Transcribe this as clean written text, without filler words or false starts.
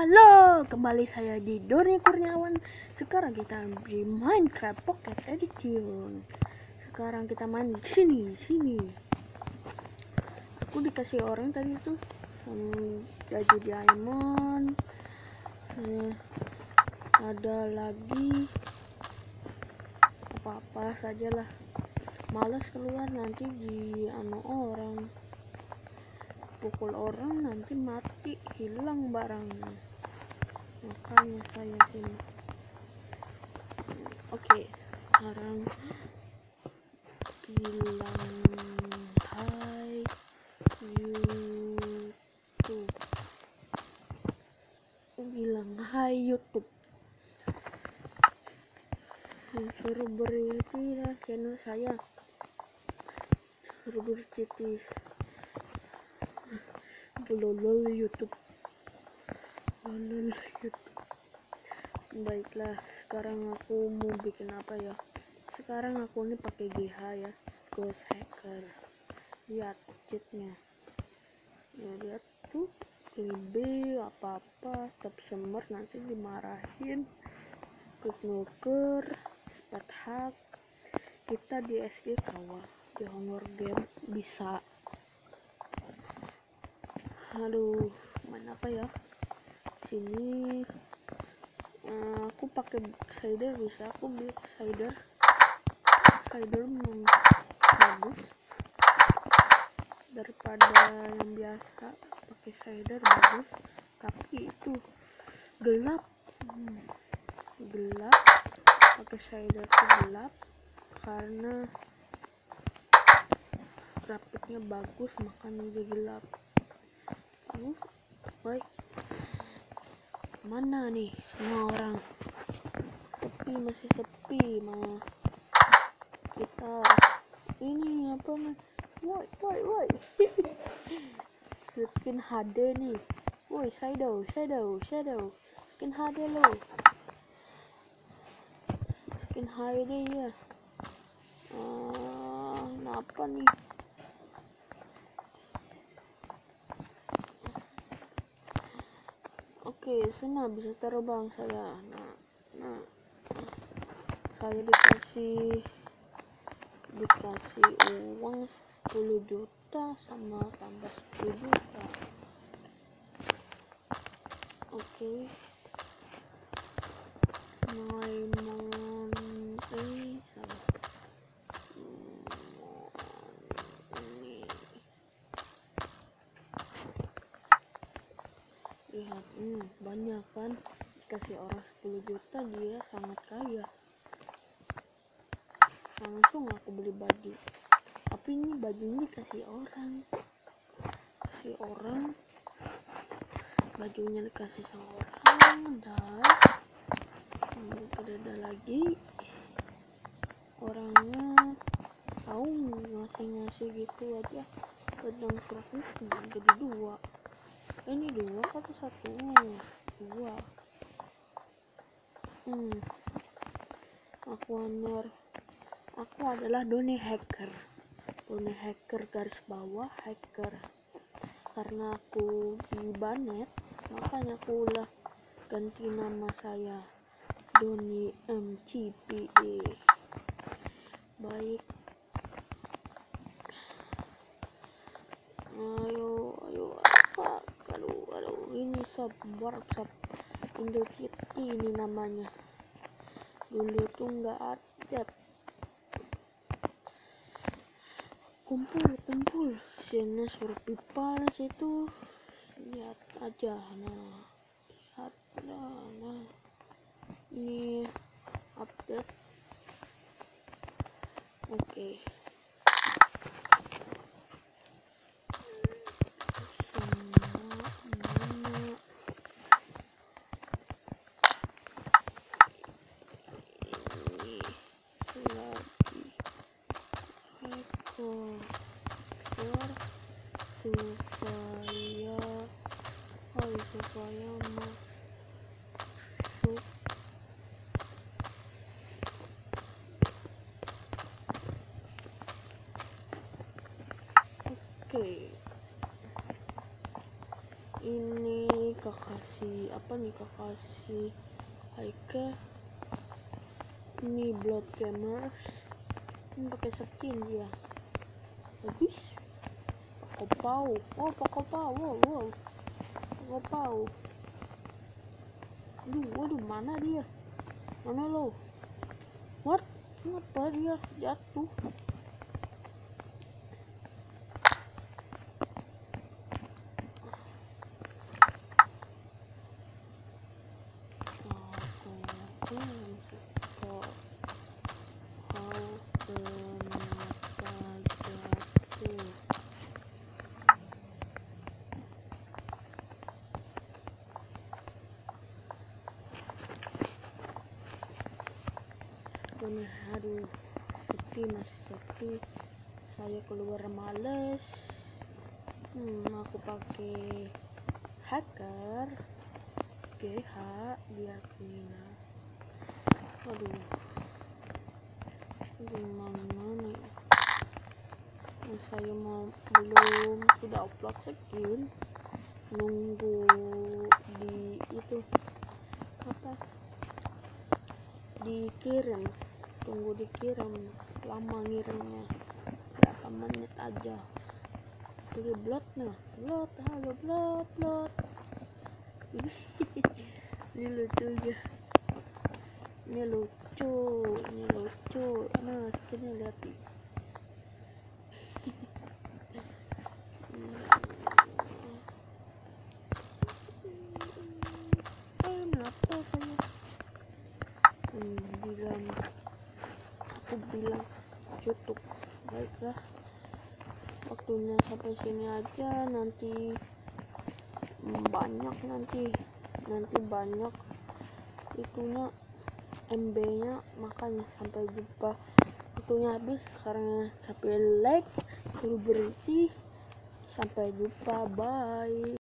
Halo, kembali saya di Doni Kurniawan. Sekarang kita di Minecraft Pocket Edition. Sekarang kita main di sini. Aku dikasih orang tadi tuh jadi diamond. Ada lagi apa-apa sajalah. Malas keluar nanti di orang. Pukul orang nanti mati, hilang barangnya, makanya saya sini. Oke, sekarang bilang hai YouTube, suruh berhenti lah channel saya, suruh bercitis lolol YouTube. Baiklah, sekarang aku mau bikin apa ya? Sekarang aku ini pakai GH ya, Ghost Hacker. Lihat cheatnya ya, lihat tuh ini apa-apa top summer nanti dimarahin, quick nuker, start hack. Kita di SG kawah di Honor Game bisa. Aduh, main apa ya? Sini aku pakai shader, bisa aku beli shader bagus daripada yang biasa. Pakai shader bagus, tapi itu gelap. Pakai shader itu gelap karena grafiknya bagus, makanya dia gelap. Baik, mana nih semua orang? Masih sepi mah. Kita ini apa nih? Woi skin HD nih. Woi, shadow skin HD lo, skin HD ya. Kenapa nih? Oke, sana bisa terbang saya. Nah, saya dikasih uang 10 juta sama tambah 10 juta. Oke. Lihat, banyak kan, dikasih orang 10 juta, dia sangat kaya. Langsung aku beli baju, tapi ini bajunya dikasih orang, bajunya dikasih sama orang. Dan ada lagi orangnya tahu ngasih gitu aja. Pedang surat itu jadi 2. Ini 2 atau 1? 2. Aku adalah Doni Hacker garis bawah hacker. Karena aku di banet, makanya aku ulah ganti nama saya Doni MCPE. Baik, ayo apa? Aduh, ini sub Indo City ini namanya. Dulu tuh nggak ada. Kumpul sini suruh pipa situ, lihat aja. Nah ini update. Oke. Kekasih apa nih, kekasih Haika ini Blood Gamers. Ini pakai skin dia, bagus. Pakopau, oh Pakopau, wow Pakopau. Waduh, mana dia? Mana lo? What? Kenapa dia jatuh? Aduh, masih sepi. Saya keluar males. Aku pakai hacker GH biar Mina. Aduh, gimana nih? Saya belum sudah upload skin, nunggu di itu apa? Dikirim, tunggu dikirim, lama ngirimnya berapa menit aja. Jadi halo Blood. Ini lucu ya, ini lucu. Nah, skinnya lihat nih. Kenapa saya bilang YouTube? Baiklah, waktunya sampai sini aja. Nanti banyak itunya MB-nya, makanya sampai jumpa. Waktunya habis karena sampai like suruh berhenti. Sampai jumpa, bye.